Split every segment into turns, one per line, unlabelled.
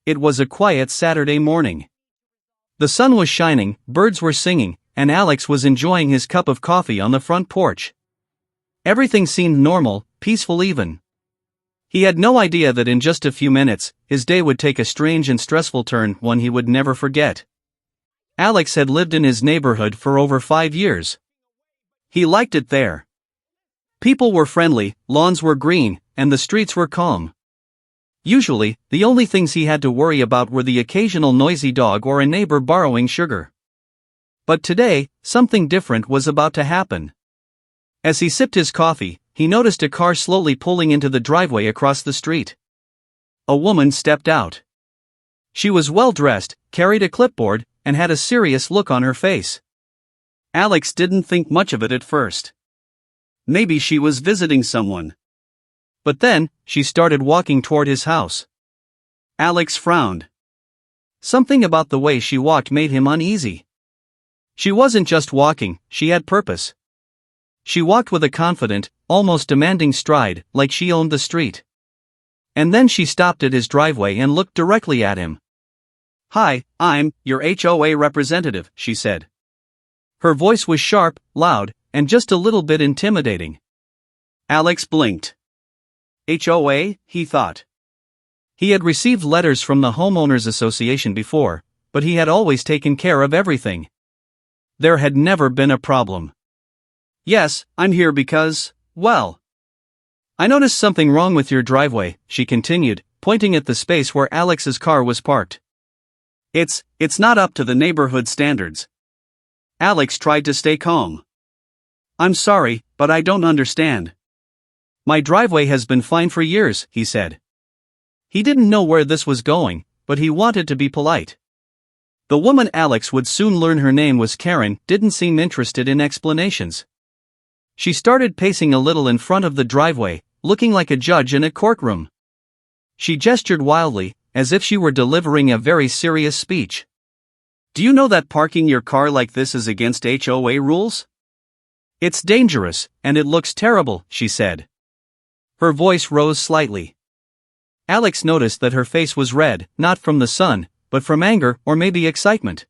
It was a quiet Saturday morning. The sun was shining, birds were singing, and Alex was enjoying his cup of coffee on the front porch. Everything seemed normal, peaceful even. He had no idea that in just a few minutes, his day would take a strange and stressful turn, one he would never forget. Alex had lived in his neighborhood for over 5 years. He liked it there. People were friendly, lawns were green, and the streets were calm. Usually, the only things he had to worry about were the occasional noisy dog or a neighbor borrowing sugar. But today, something different was about to happen. As he sipped his coffee, he noticed a car slowly pulling into the driveway across the street. A woman stepped out. She was well dressed, carried a clipboard, and had a serious look on her face. Alex didn't think much of it at first. Maybe she was visiting someone. But then, she started walking toward his house. Alex frowned. Something about the way she walked made him uneasy. She wasn't just walking, she had purpose. She walked with a confident, almost demanding stride, like she owned the street. And then she stopped at his driveway and looked directly at him. "Hi, I'm your HOA representative," she said. Her voice was sharp, loud, and just a little bit intimidating. Alex blinked. HOA, he thought. He had received letters from the Homeowners Association before, but he had always taken care of everything. There had never been a problem. "Yes, I'm here because, well, I noticed something wrong with your driveway," she continued, pointing at the space where Alex's car was parked. It's not up to the neighborhood standards." Alex tried to stay calm. "I'm sorry, but I don't understand. My driveway has been fine for years," he said. He didn't know where this was going, but he wanted to be polite. The woman Alex would soon learn her name was Karen didn't seem interested in explanations. She started pacing a little in front of the driveway, looking like a judge in a courtroom. She gestured wildly, as if she were delivering a very serious speech. "Do you know that parking your car like this is against HOA rules? It's dangerous, and it looks terrible," she said. Her voice rose slightly. Alex noticed that her face was red, not from the sun, but from anger or maybe excitement.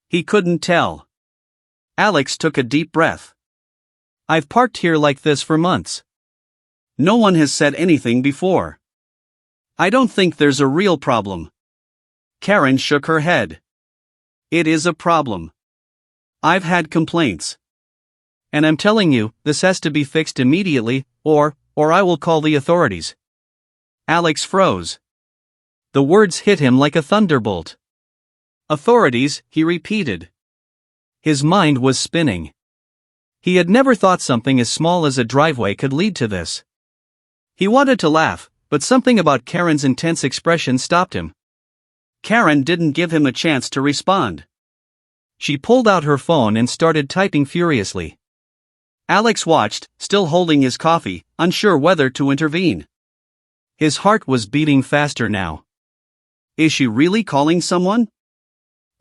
He couldn't tell. Alex took a deep breath. "I've parked here like this for months. No one has said anything before. I don't think there's a real problem." Karen shook her head. "It is a problem. I've had complaints. And I'm telling you, this has to be fixed immediately, or I will call the authorities." Alex froze. The words hit him like a thunderbolt. "Authorities," he repeated. His mind was spinning. He had never thought something as small as a driveway could lead to this. He wanted to laugh, but something about Karen's intense expression stopped him. Karen didn't give him a chance to respond. She pulled out her phone and started typing furiously. Alex watched, still holding his coffee, unsure whether to intervene. His heart was beating faster now. Is she really calling someone?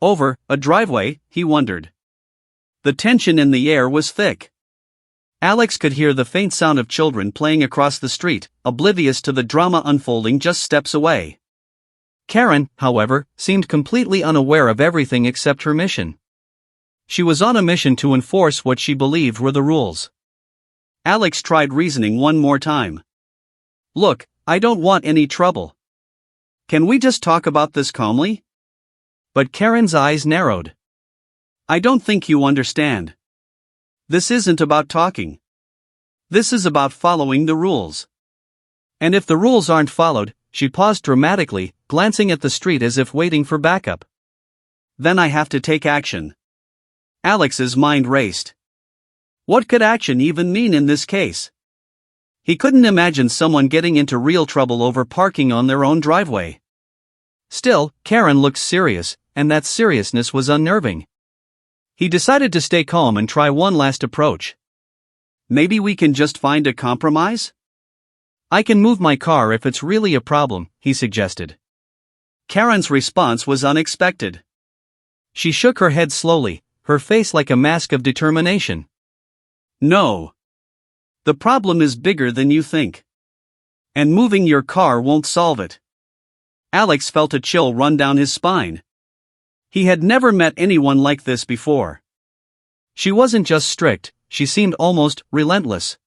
Over a driveway, he wondered. The tension in the air was thick. Alex could hear the faint sound of children playing across the street, oblivious to the drama unfolding just steps away. Karen, however, seemed completely unaware of everything except her mission. She was on a mission to enforce what she believed were the rules. Alex tried reasoning one more time. "Look, I don't want any trouble. Can we just talk about this calmly?" But Karen's eyes narrowed. "I don't think you understand. This isn't about talking. This is about following the rules. And if the rules aren't followed," she paused dramatically, glancing at the street as if waiting for backup. "Then I have to take action." Alex's mind raced. What could action even mean in this case? He couldn't imagine someone getting into real trouble over parking on their own driveway. Still, Karen looked serious, and that seriousness was unnerving. He decided to stay calm and try one last approach. "Maybe we can just find a compromise? I can move my car if it's really a problem," he suggested. Karen's response was unexpected. She shook her head slowly, her face like a mask of determination. "No. The problem is bigger than you think. And moving your car won't solve it. Alex felt a chill run down his spine. He had never met anyone like this before. She wasn't just strict, she seemed almost relentless.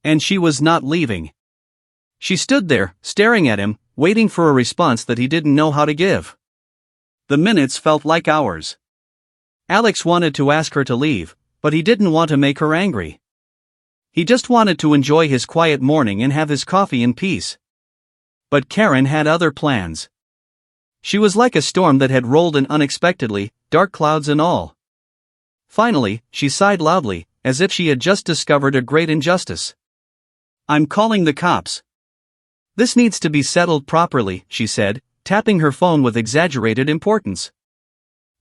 And she was not leaving. She stood there, staring at him, waiting for a response that he didn't know how to give. The minutes felt like hours. Alex wanted to ask her to leave, but he didn't want to make her angry. He just wanted to enjoy his quiet morning and have his coffee in peace. But Karen had other plans. She was like a storm that had rolled in unexpectedly, dark clouds and all. Finally, she sighed loudly, as if she had just discovered a great injustice. "I'm calling the cops. This needs to be settled properly," she said, tapping her phone with exaggerated importance.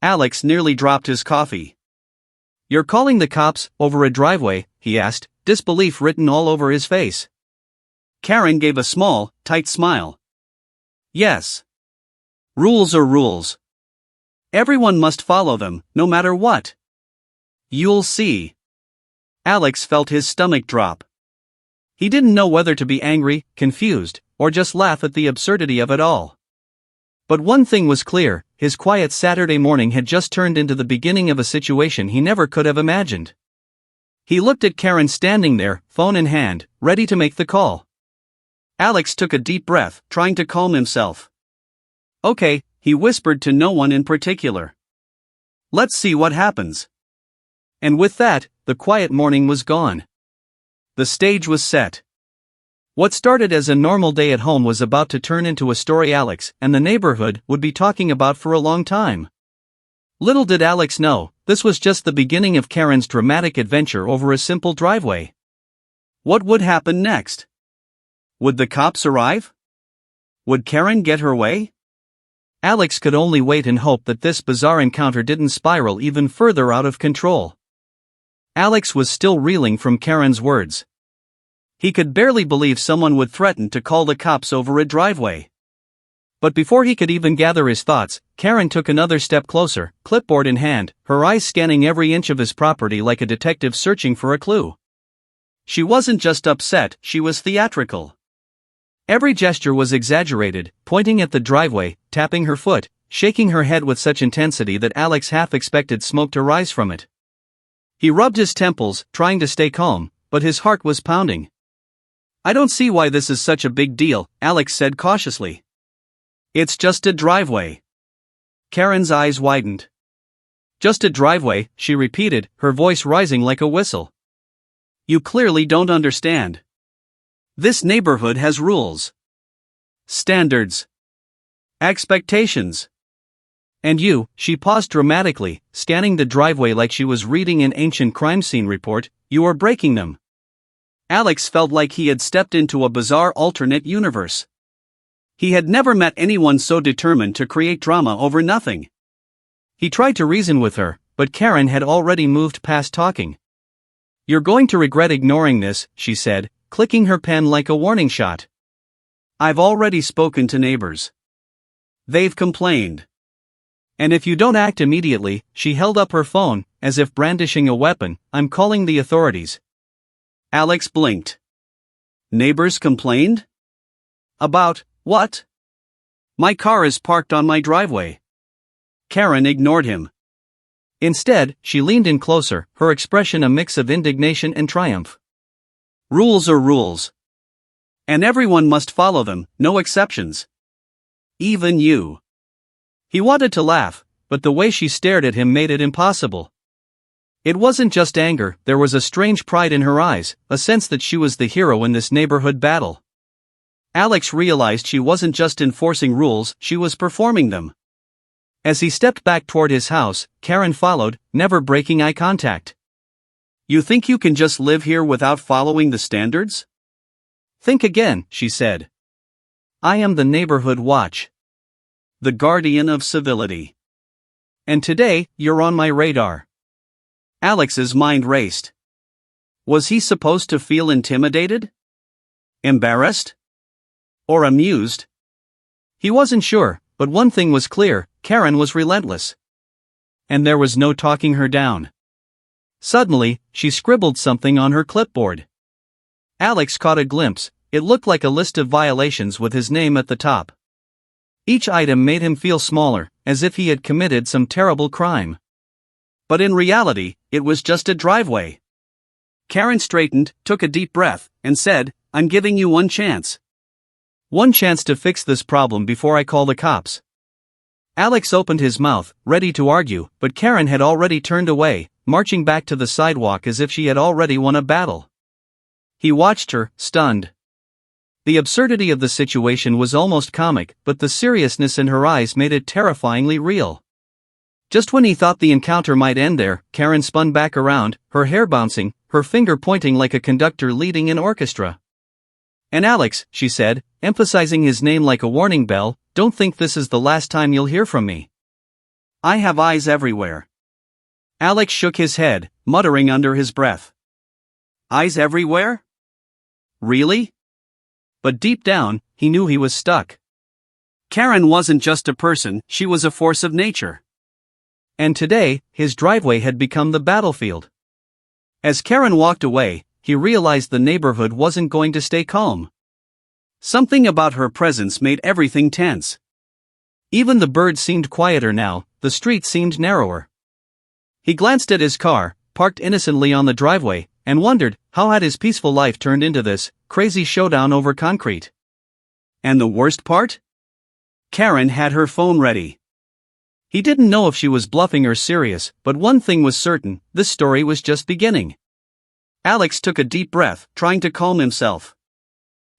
Alex nearly dropped his coffee. "You're calling the cops over a driveway?" he asked, disbelief written all over his face. Karen gave a small, tight smile. "Yes. Rules are rules. Everyone must follow them, no matter what. You'll see." Alex felt his stomach drop. He didn't know whether to be angry, confused, or just laugh at the absurdity of it all. But one thing was clear, his quiet Saturday morning had just turned into the beginning of a situation he never could have imagined. He looked at Karen standing there, phone in hand, ready to make the call. Alex took a deep breath, trying to calm himself. "Okay," he whispered to no one in particular. "Let's see what happens." And with that, the quiet morning was gone. The stage was set. What started as a normal day at home was about to turn into a story Alex and the neighborhood would be talking about for a long time. Little did Alex know, this was just the beginning of Karen's dramatic adventure over a simple driveway. What would happen next? Would the cops arrive? Would Karen get her way? Alex could only wait and hope that this bizarre encounter didn't spiral even further out of control. Alex was still reeling from Karen's words. He could barely believe someone would threaten to call the cops over a driveway. But before he could even gather his thoughts, Karen took another step closer, clipboard in hand, her eyes scanning every inch of his property like a detective searching for a clue. She wasn't just upset, she was theatrical. Every gesture was exaggerated, pointing at the driveway, tapping her foot, shaking her head with such intensity that Alex half expected smoke to rise from it. He rubbed his temples, trying to stay calm, but his heart was pounding. "I don't see why this is such a big deal," Alex said cautiously. "It's just a driveway." Karen's eyes widened. "Just a driveway," she repeated, her voice rising like a whistle. "You clearly don't understand. This neighborhood has rules, standards, expectations. And you," she paused dramatically, scanning the driveway like she was reading an ancient crime scene report, "you are breaking them." Alex felt like he had stepped into a bizarre alternate universe. He had never met anyone so determined to create drama over nothing. He tried to reason with her, but Karen had already moved past talking. "You're going to regret ignoring this," she said, clicking her pen like a warning shot. "I've already spoken to neighbors. They've complained. And if you don't act immediately," she held up her phone, as if brandishing a weapon, "I'm calling the authorities." Alex blinked. "Neighbors complained? About what?" "My car is parked on my driveway." Karen ignored him. Instead, she leaned in closer, her expression a mix of indignation and triumph. "Rules are rules. And everyone must follow them, no exceptions. Even you." He wanted to laugh, but the way she stared at him made it impossible. It wasn't just anger, there was a strange pride in her eyes, a sense that she was the hero in this neighborhood battle. Alex realized she wasn't just enforcing rules, she was performing them. As he stepped back toward his house, Karen followed, never breaking eye contact. "You think you can just live here without following the standards?" "Think again," she said. "I am the neighborhood watch. The guardian of civility. And today, you're on my radar." Alex's mind raced. Was he supposed to feel intimidated? Embarrassed? Or amused? He wasn't sure, but one thing was clear, Karen was relentless. And there was no talking her down. Suddenly, she scribbled something on her clipboard. Alex caught a glimpse, it looked like a list of violations with his name at the top. Each item made him feel smaller, as if he had committed some terrible crime. But in reality, it was just a driveway. Karen straightened, took a deep breath, and said, "I'm giving you one chance. One chance to fix this problem before I call the cops." Alex opened his mouth, ready to argue, but Karen had already turned away, marching back to the sidewalk as if she had already won a battle. He watched her, stunned. The absurdity of the situation was almost comic, but the seriousness in her eyes made it terrifyingly real. Just when he thought the encounter might end there, Karen spun back around, her hair bouncing, her finger pointing like a conductor leading an orchestra. "And Alex," she said, emphasizing his name like a warning bell, "don't think this is the last time you'll hear from me. I have eyes everywhere." Alex shook his head, muttering under his breath. Eyes everywhere? Really? But deep down, he knew he was stuck. Karen wasn't just a person, she was a force of nature. And today, his driveway had become the battlefield. As Karen walked away, he realized the neighborhood wasn't going to stay calm. Something about her presence made everything tense. Even the birds seemed quieter now, the street seemed narrower. He glanced at his car, parked innocently on the driveway, and wondered, how had his peaceful life turned into this crazy showdown over concrete? And the worst part? Karen had her phone ready. He didn't know if she was bluffing or serious, but one thing was certain, this story was just beginning. Alex took a deep breath, trying to calm himself.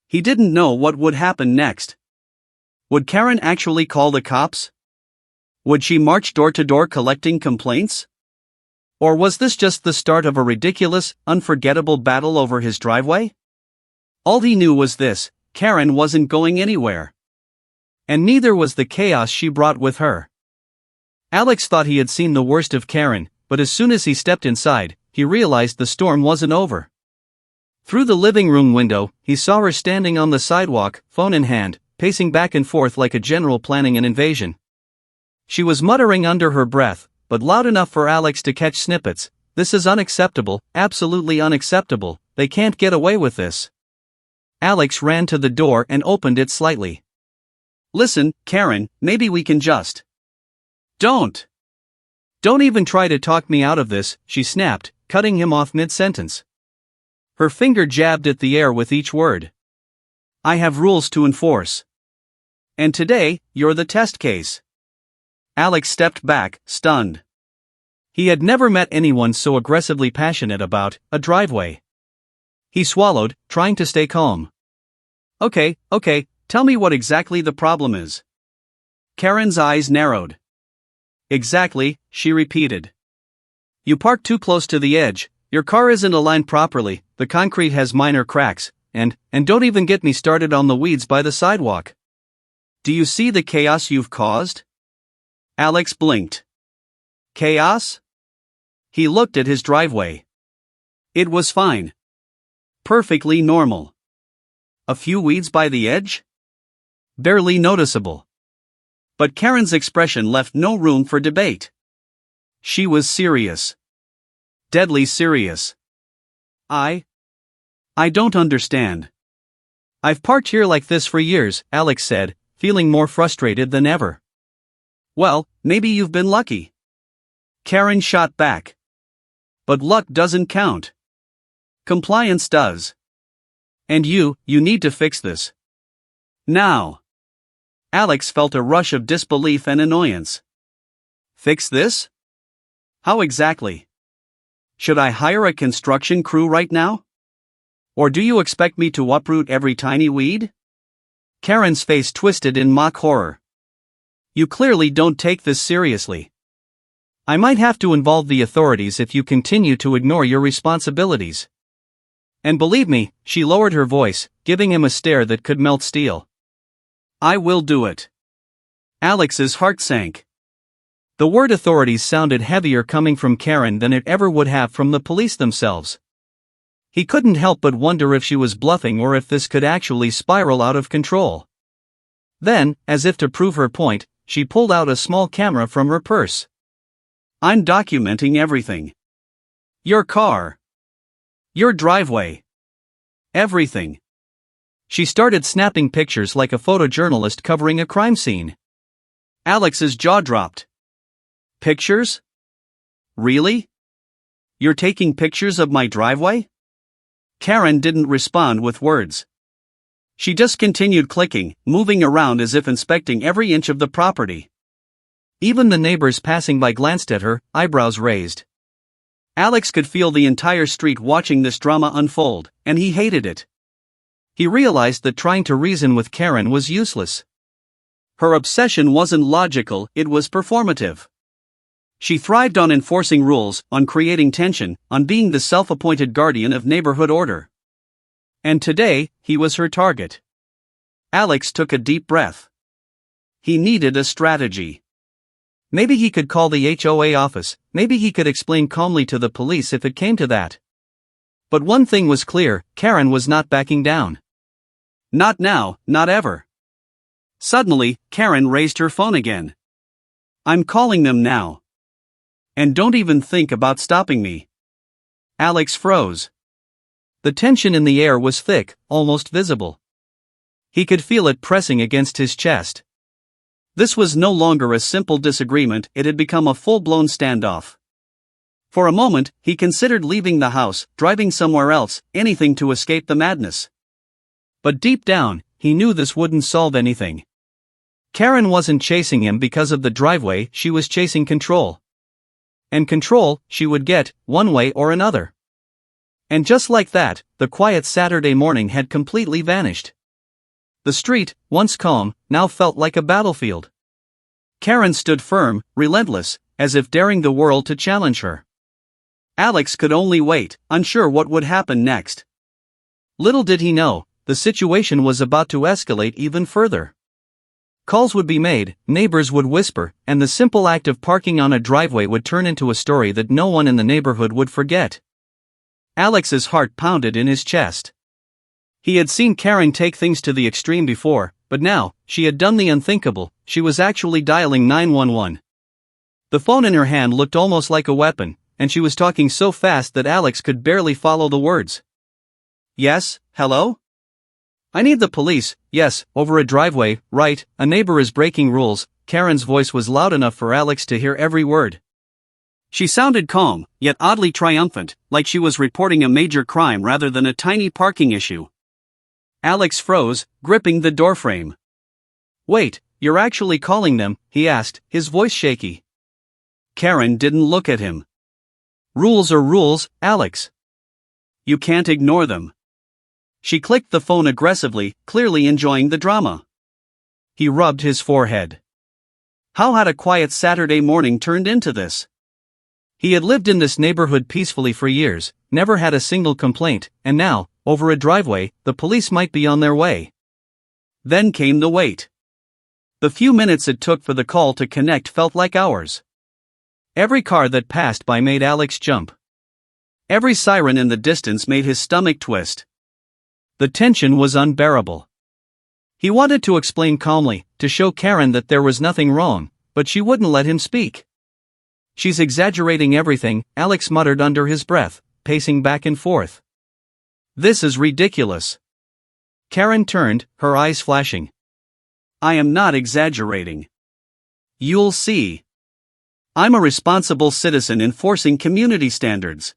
He didn't know what would happen next. Would Karen actually call the cops? Would she march door to door collecting complaints? Or was this just the start of a ridiculous, unforgettable battle over his driveway? All he knew was this: Karen wasn't going anywhere. And neither was the chaos she brought with her. Alex thought he had seen the worst of Karen, but as soon as he stepped inside, he realized the storm wasn't over. Through the living room window, he saw her standing on the sidewalk, phone in hand, pacing back and forth like a general planning an invasion. She was muttering under her breath, but loud enough for Alex to catch snippets. "This is unacceptable, absolutely unacceptable, they can't get away with this." Alex ran to the door and opened it slightly. "Listen, Karen, maybe we can just..." Don't even try to talk me out of this," she snapped, cutting him off mid-sentence. Her finger jabbed at the air with each word. "I have rules to enforce. And today, you're the test case." Alex stepped back, stunned. He had never met anyone so aggressively passionate about a driveway. He swallowed, trying to stay calm. Okay, tell me what exactly the problem is." Karen's eyes narrowed. "Exactly," she repeated. "You park too close to the edge, your car isn't aligned properly, the concrete has minor cracks, and don't even get me started on the weeds by the sidewalk. Do you see the chaos you've caused?" Alex blinked. Chaos? He looked at his driveway. It was fine. Perfectly normal. A few weeds by the edge? Barely noticeable. But Karen's expression left no room for debate. She was serious. Deadly serious. I don't understand. I've parked here like this for years," Alex said, feeling more frustrated than ever. "Well, maybe you've been lucky." Karen shot back. "But luck doesn't count. Compliance does. And you need to fix this. Now." Alex felt a rush of disbelief and annoyance. "Fix this? How exactly? Should I hire a construction crew right now? Or do you expect me to uproot every tiny weed?" Karen's face twisted in mock horror. "You clearly don't take this seriously. I might have to involve the authorities if you continue to ignore your responsibilities. And believe me," she lowered her voice, giving him a stare that could melt steel. "I will do it." Alex's heart sank. The word authorities sounded heavier coming from Karen than it ever would have from the police themselves. He couldn't help but wonder if she was bluffing or if this could actually spiral out of control. Then, as if to prove her point, she pulled out a small camera from her purse. "I'm documenting everything. Your car. Your driveway. Everything. She started snapping pictures like a photojournalist covering a crime scene. Alex's jaw dropped. Pictures? Really? You're taking pictures of my driveway? Karen didn't respond with words. She just continued clicking, moving around as if inspecting every inch of the property. Even the neighbors passing by glanced at her, eyebrows raised. Alex could feel the entire street watching this drama unfold, and he hated it. He realized that trying to reason with Karen was useless. Her obsession wasn't logical, it was performative. She thrived on enforcing rules, on creating tension, on being the self-appointed guardian of neighborhood order. And today, he was her target. Alex took a deep breath. He needed a strategy. Maybe he could call the HOA office, maybe he could explain calmly to the police if it came to that. But one thing was clear, Karen was not backing down. Not now, not ever. Suddenly, Karen raised her phone again. I'm calling them now. And don't even think about stopping me. Alex froze. The tension in the air was thick, almost visible. He could feel it pressing against his chest. This was no longer a simple disagreement, it had become a full-blown standoff. For a moment, he considered leaving the house, driving somewhere else, anything to escape the madness. But deep down, he knew this wouldn't solve anything. Karen wasn't chasing him because of the driveway, she was chasing control. And control, she would get, one way or another. And just like that, the quiet Saturday morning had completely vanished. The street, once calm, now felt like a battlefield. Karen stood firm, relentless, as if daring the world to challenge her. Alex could only wait, unsure what would happen next. Little did he know, the situation was about to escalate even further. Calls would be made, neighbors would whisper, and the simple act of parking on a driveway would turn into a story that no one in the neighborhood would forget. Alex's heart pounded in his chest. He had seen Karen take things to the extreme before, but now, she had done the unthinkable, she was actually dialing 911. The phone in her hand looked almost like a weapon, and she was talking so fast that Alex could barely follow the words. Yes, hello? I need the police, yes, over a driveway, right, a neighbor is breaking rules. Karen's voice was loud enough for Alex to hear every word. She sounded calm, yet oddly triumphant, like she was reporting a major crime rather than a tiny parking issue. Alex froze, gripping the doorframe. Wait, you're actually calling them? He asked, his voice shaky. Karen didn't look at him. Rules are rules, Alex. You can't ignore them. She clicked the phone aggressively, clearly enjoying the drama. He rubbed his forehead. How had a quiet Saturday morning turned into this? He had lived in this neighborhood peacefully for years, never had a single complaint, and now, over a driveway, the police might be on their way. Then came the wait. The few minutes it took for the call to connect felt like hours. Every car that passed by made Alex jump. Every siren in the distance made his stomach twist. The tension was unbearable. He wanted to explain calmly, to show Karen that there was nothing wrong, but she wouldn't let him speak. She's exaggerating everything, Alex muttered under his breath, pacing back and forth. This is ridiculous. Karen turned, her eyes flashing. I am not exaggerating. You'll see. I'm a responsible citizen enforcing community standards.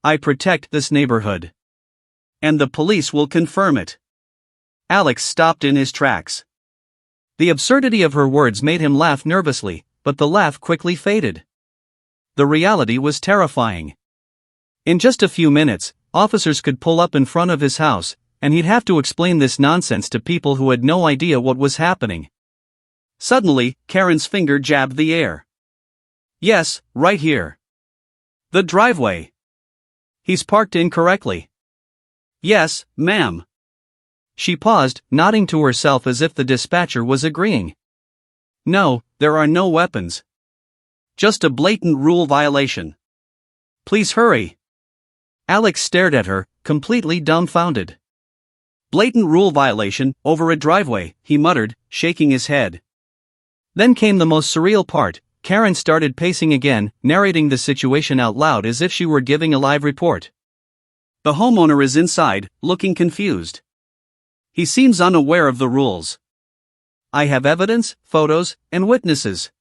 I protect this neighborhood. And the police will confirm it. Alex stopped in his tracks. The absurdity of her words made him laugh nervously, but the laugh quickly faded. The reality was terrifying. In just a few minutes, officers could pull up in front of his house, and he'd have to explain this nonsense to people who had no idea what was happening. Suddenly, Karen's finger jabbed the air. Yes, right here. The driveway. He's parked incorrectly. Yes, ma'am. She paused, nodding to herself as if the dispatcher was agreeing. No, there are no weapons. Just a blatant rule violation. Please hurry. Alex stared at her, completely dumbfounded. Blatant rule violation, over a driveway, he muttered, shaking his head. Then came the most surreal part. Karen started pacing again, narrating the situation out loud as if she were giving a live report. The homeowner is inside, looking confused. He seems unaware of the rules. I have evidence, photos, and witnesses.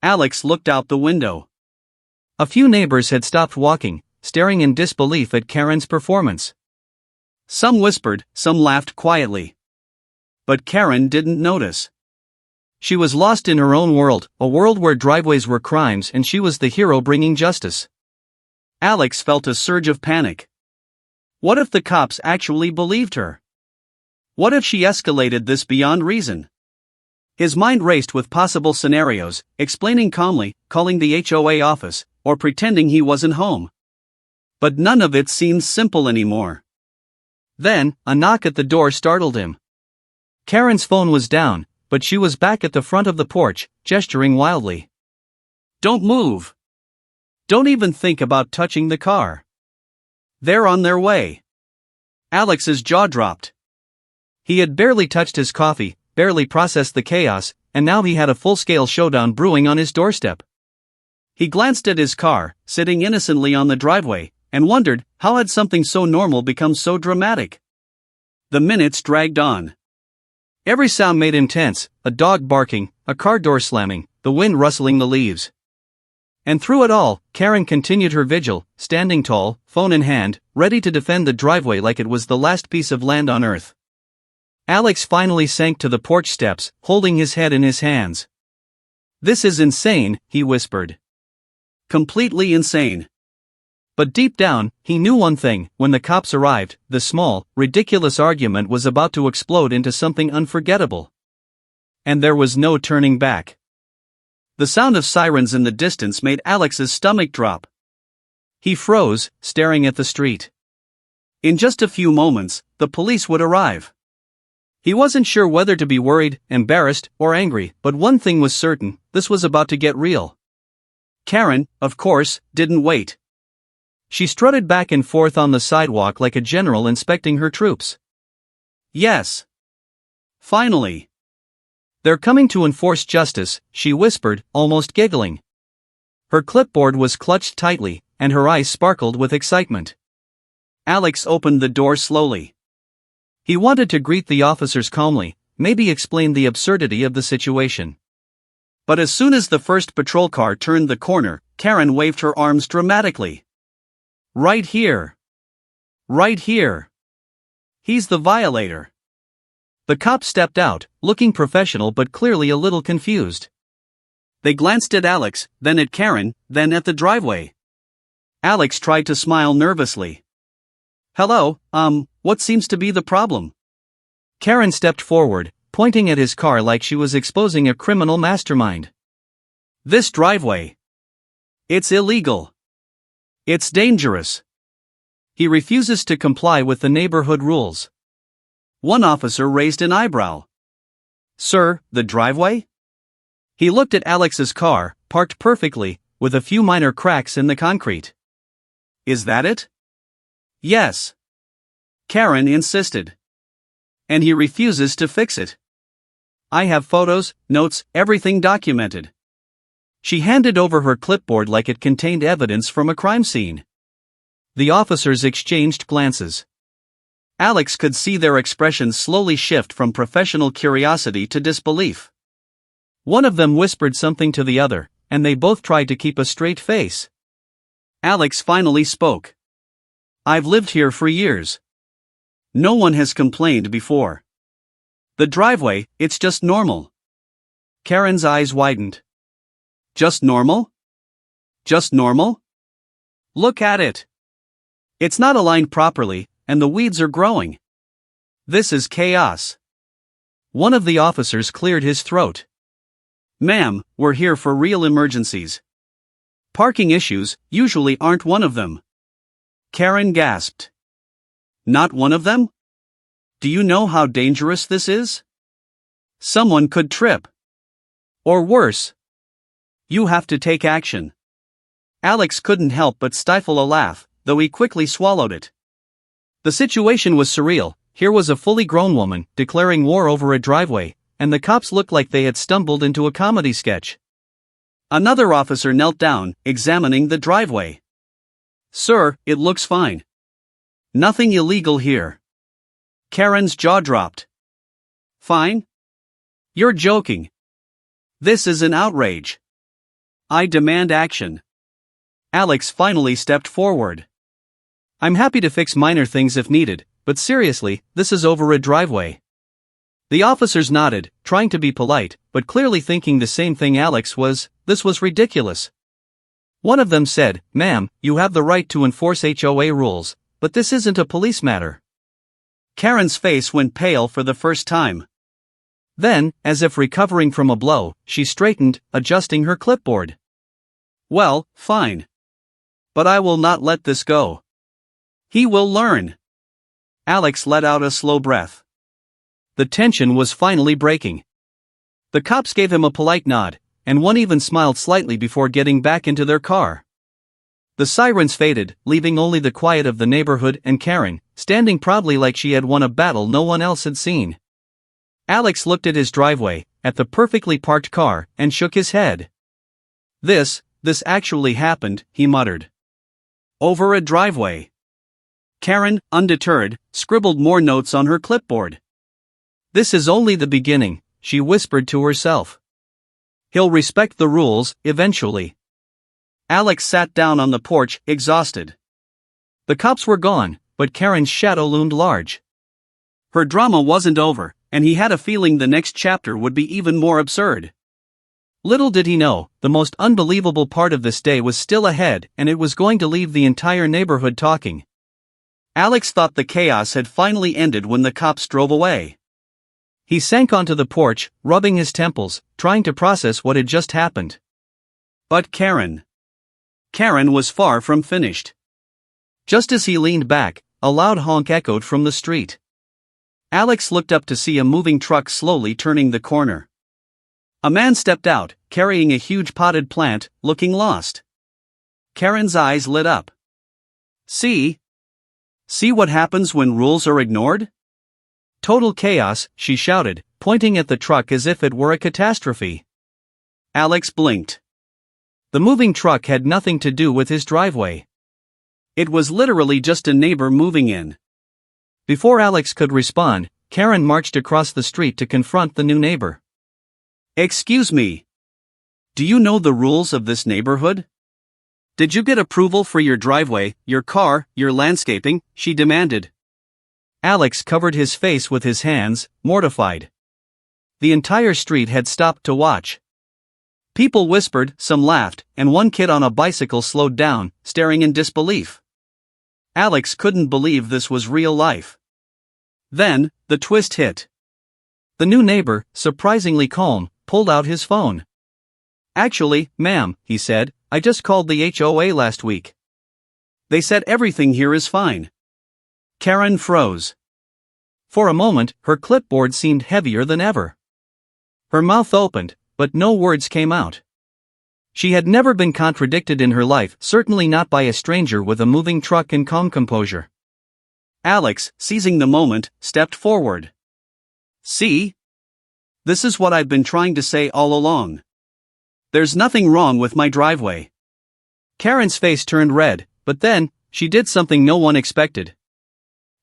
Alex looked out the window. A few neighbors had stopped walking, staring in disbelief at Karen's performance. Some whispered, some laughed quietly. But Karen didn't notice. She was lost in her own world, a world where driveways were crimes and she was the hero bringing justice. Alex felt a surge of panic. What if the cops actually believed her? What if she escalated this beyond reason? His mind raced with possible scenarios, explaining calmly, calling the HOA office, or pretending he wasn't home. But none of it seemed simple anymore. Then, a knock at the door startled him. Karen's phone was down, but she was back at the front of the porch, gesturing wildly. Don't move. Don't even think about touching the car. They're on their way. Alex's jaw dropped. He had barely touched his coffee, barely processed the chaos, and now he had a full-scale showdown brewing on his doorstep. He glanced at his car, sitting innocently on the driveway, and wondered, how had something so normal become so dramatic? The minutes dragged on. Every sound made him tense, a dog barking, a car door slamming, the wind rustling the leaves. And through it all, Karen continued her vigil, standing tall, phone in hand, ready to defend the driveway like it was the last piece of land on earth. Alex finally sank to the porch steps, holding his head in his hands. This is insane, he whispered. Completely insane. But deep down, he knew one thing: when the cops arrived, the small, ridiculous argument was about to explode into something unforgettable. And there was no turning back. The sound of sirens in the distance made Alex's stomach drop. He froze, staring at the street. In just a few moments, the police would arrive. He wasn't sure whether to be worried, embarrassed, or angry, but one thing was certain: this was about to get real. Karen, of course, didn't wait. She strutted back and forth on the sidewalk like a general inspecting her troops. Yes. Finally. They're coming to enforce justice, she whispered, almost giggling. Her clipboard was clutched tightly, and her eyes sparkled with excitement. Alex opened the door slowly. He wanted to greet the officers calmly, maybe explain the absurdity of the situation. But as soon as the first patrol car turned the corner, Karen waved her arms dramatically. Right here. Right here. He's the violator. The cop stepped out, looking professional but clearly a little confused. They glanced at Alex, then at Karen, then at the driveway. Alex tried to smile nervously. Hello, what seems to be the problem? Karen stepped forward, pointing at his car like she was exposing a criminal mastermind. This driveway. It's illegal. It's dangerous. He refuses to comply with the neighborhood rules. One officer raised an eyebrow. Sir, the driveway? He looked at Alex's car, parked perfectly, with a few minor cracks in the concrete. Is that it? Yes. Karen insisted. And he refuses to fix it. I have photos, notes, everything documented. She handed over her clipboard like it contained evidence from a crime scene. The officers exchanged glances. Alex could see their expressions slowly shift from professional curiosity to disbelief. One of them whispered something to the other, and they both tried to keep a straight face. Alex finally spoke. I've lived here for years. No one has complained before. The driveway, it's just normal. Karen's eyes widened. Just normal? Just normal? Look at it. It's not aligned properly, and the weeds are growing. This is chaos. One of the officers cleared his throat. Ma'am, we're here for real emergencies. Parking issues usually aren't one of them. Karen gasped. Not one of them? Do you know how dangerous this is? Someone could trip. Or worse. You have to take action. Alex couldn't help but stifle a laugh, though he quickly swallowed it. The situation was surreal. Here was a fully grown woman declaring war over a driveway, and the cops looked like they had stumbled into a comedy sketch. Another officer knelt down, examining the driveway. Sir, it looks fine. Nothing illegal here. Karen's jaw dropped. Fine? You're joking. This is an outrage. I demand action. Alex finally stepped forward. I'm happy to fix minor things if needed, but seriously, this is over a driveway. The officers nodded, trying to be polite, but clearly thinking the same thing Alex was. This was ridiculous. One of them said, "Ma'am, you have the right to enforce HOA rules, but this isn't a police matter." Karen's face went pale for the first time. Then, as if recovering from a blow, she straightened, adjusting her clipboard. Well, fine. But I will not let this go. He will learn. Alex let out a slow breath. The tension was finally breaking. The cops gave him a polite nod, and one even smiled slightly before getting back into their car. The sirens faded, leaving only the quiet of the neighborhood and Karen, standing proudly like she had won a battle no one else had seen. Alex looked at his driveway, at the perfectly parked car, and shook his head. This actually happened, he muttered. Over a driveway. Karen, undeterred, scribbled more notes on her clipboard. This is only the beginning, she whispered to herself. He'll respect the rules, eventually. Alex sat down on the porch, exhausted. The cops were gone, but Karen's shadow loomed large. Her drama wasn't over, and he had a feeling the next chapter would be even more absurd. Little did he know, the most unbelievable part of this day was still ahead, and it was going to leave the entire neighborhood talking. Alex thought the chaos had finally ended when the cops drove away. He sank onto the porch, rubbing his temples, trying to process what had just happened. But Karen was far from finished. Just as he leaned back, a loud honk echoed from the street. Alex looked up to see a moving truck slowly turning the corner. A man stepped out, carrying a huge potted plant, looking lost. Karen's eyes lit up. See what happens when rules are ignored? Total chaos, she shouted, pointing at the truck as if it were a catastrophe. Alex blinked. The moving truck had nothing to do with his driveway. It was literally just a neighbor moving in. Before Alex could respond, Karen marched across the street to confront the new neighbor. Excuse me. Do you know the rules of this neighborhood? Did you get approval for your driveway, your car, your landscaping? She demanded. Alex covered his face with his hands, mortified. The entire street had stopped to watch. People whispered, some laughed, and one kid on a bicycle slowed down, staring in disbelief. Alex couldn't believe this was real life. Then, the twist hit. The new neighbor, surprisingly calm, pulled out his phone. Actually, ma'am, he said, I just called the HOA last week. They said everything here is fine. Karen froze. For a moment, her clipboard seemed heavier than ever. Her mouth opened, but no words came out. She had never been contradicted in her life, certainly not by a stranger with a moving truck and calm composure. Alex, seizing the moment, stepped forward. See? This is what I've been trying to say all along. There's nothing wrong with my driveway. Karen's face turned red, but then, she did something no one expected.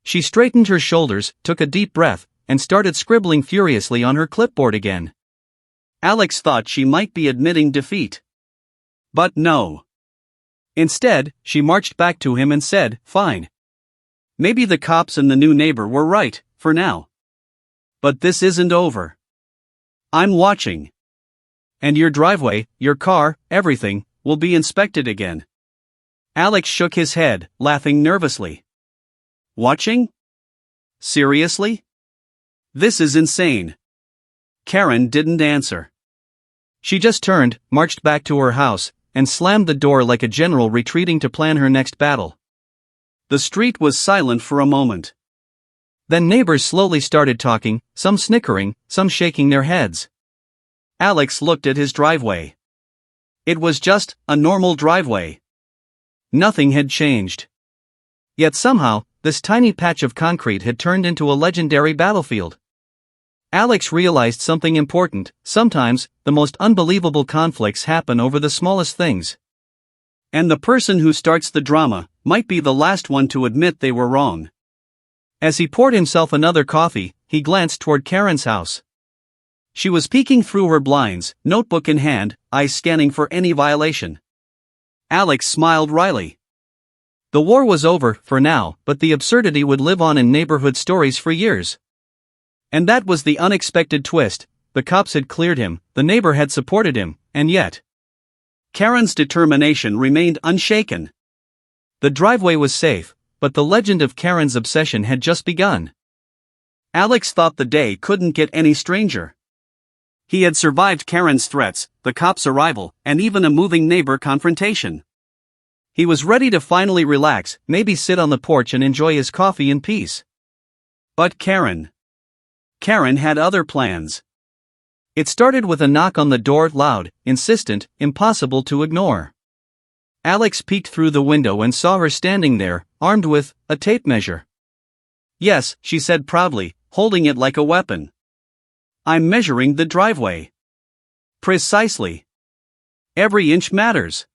She straightened her shoulders, took a deep breath, and started scribbling furiously on her clipboard again. Alex thought she might be admitting defeat. But no. Instead, she marched back to him and said, Fine. Maybe the cops and the new neighbor were right, for now. But this isn't over. I'm watching. And your driveway, your car, everything, will be inspected again. Alex shook his head, laughing nervously. Watching? Seriously? This is insane. Karen didn't answer. She just turned, marched back to her house, and slammed the door like a general retreating to plan her next battle. The street was silent for a moment. Then neighbors slowly started talking, some snickering, some shaking their heads. Alex looked at his driveway. It was just a normal driveway. Nothing had changed. Yet somehow, this tiny patch of concrete had turned into a legendary battlefield. Alex realized something important: sometimes, the most unbelievable conflicts happen over the smallest things. And the person who starts the drama might be the last one to admit they were wrong. As he poured himself another coffee, he glanced toward Karen's house. She was peeking through her blinds, notebook in hand, eyes scanning for any violation. Alex smiled wryly. The war was over, for now, but the absurdity would live on in neighborhood stories for years. And that was the unexpected twist. The cops had cleared him, the neighbor had supported him, and yet Karen's determination remained unshaken. The driveway was safe, but the legend of Karen's obsession had just begun. Alex thought the day couldn't get any stranger. He had survived Karen's threats, the cops' arrival, and even a moving neighbor confrontation. He was ready to finally relax, maybe sit on the porch and enjoy his coffee in peace. But Karen had other plans. It started with a knock on the door, loud, insistent, impossible to ignore. Alex peeked through the window and saw her standing there, armed with a tape measure. "Yes," she said proudly, holding it like a weapon. "I'm measuring the driveway." "Precisely. Every inch matters."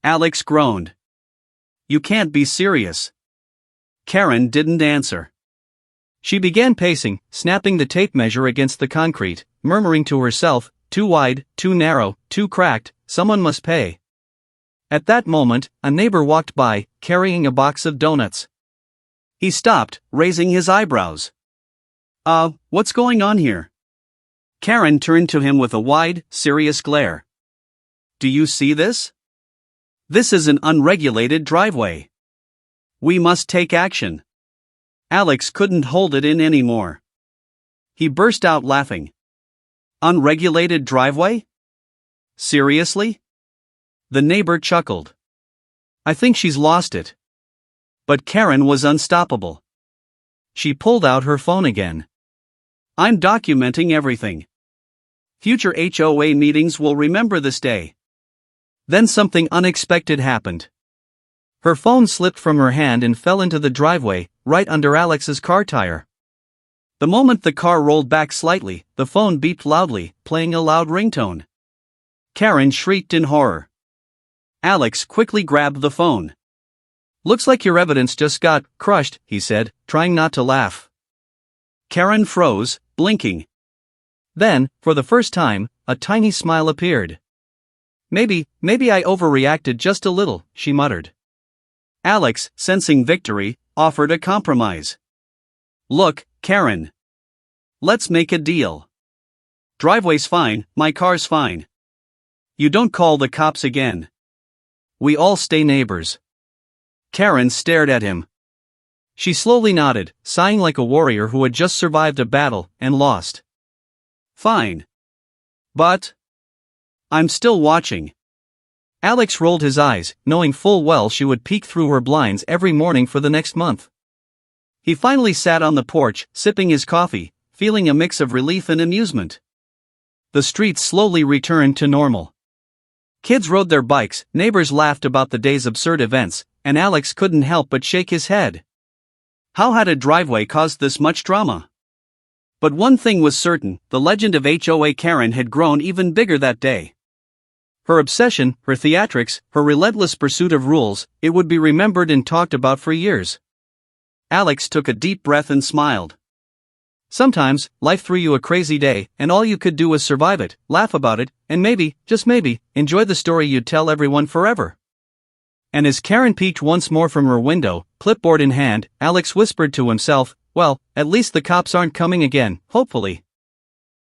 Alex groaned. "You can't be serious." Karen didn't answer. She began pacing, snapping the tape measure against the concrete, murmuring to herself, "Too wide, too narrow, too cracked, someone must pay." At that moment, a neighbor walked by, carrying a box of donuts. He stopped, raising his eyebrows. What's going on here?" Karen turned to him with a wide, serious glare. "Do you see this? This is an unregulated driveway. We must take action." Alex couldn't hold it in anymore. He burst out laughing. "Unregulated driveway? Seriously?" The neighbor chuckled. "I think she's lost it." But Karen was unstoppable. She pulled out her phone again. "I'm documenting everything. Future HOA meetings will remember this day." Then something unexpected happened. Her phone slipped from her hand and fell into the driveway, right under Alex's car tire. The moment the car rolled back slightly, the phone beeped loudly, playing a loud ringtone. Karen shrieked in horror. Alex quickly grabbed the phone. "Looks like your evidence just got crushed," he said, trying not to laugh. Karen froze, blinking. Then, for the first time, a tiny smile appeared. Maybe I overreacted just a little," she muttered. Alex, sensing victory, offered a compromise. "Look, Karen. Let's make a deal. Driveway's fine, my car's fine. You don't call the cops again. We all stay neighbors." Karen stared at him. She slowly nodded, sighing like a warrior who had just survived a battle and lost. "Fine. But I'm still watching." Alex rolled his eyes, knowing full well she would peek through her blinds every morning for the next month. He finally sat on the porch, sipping his coffee, feeling a mix of relief and amusement. The streets slowly returned to normal. Kids rode their bikes, neighbors laughed about the day's absurd events, and Alex couldn't help but shake his head. How had a driveway caused this much drama? But one thing was certain, the legend of HOAKaren had grown even bigger that day. Her obsession, her theatrics, her relentless pursuit of rules, it would be remembered and talked about for years. Alex took a deep breath and smiled. Sometimes, life threw you a crazy day, and all you could do was survive it, laugh about it, and maybe, just maybe, enjoy the story you'd tell everyone forever. And as Karen peeked once more from her window, clipboard in hand, Alex whispered to himself, "Well, at least the cops aren't coming again, hopefully."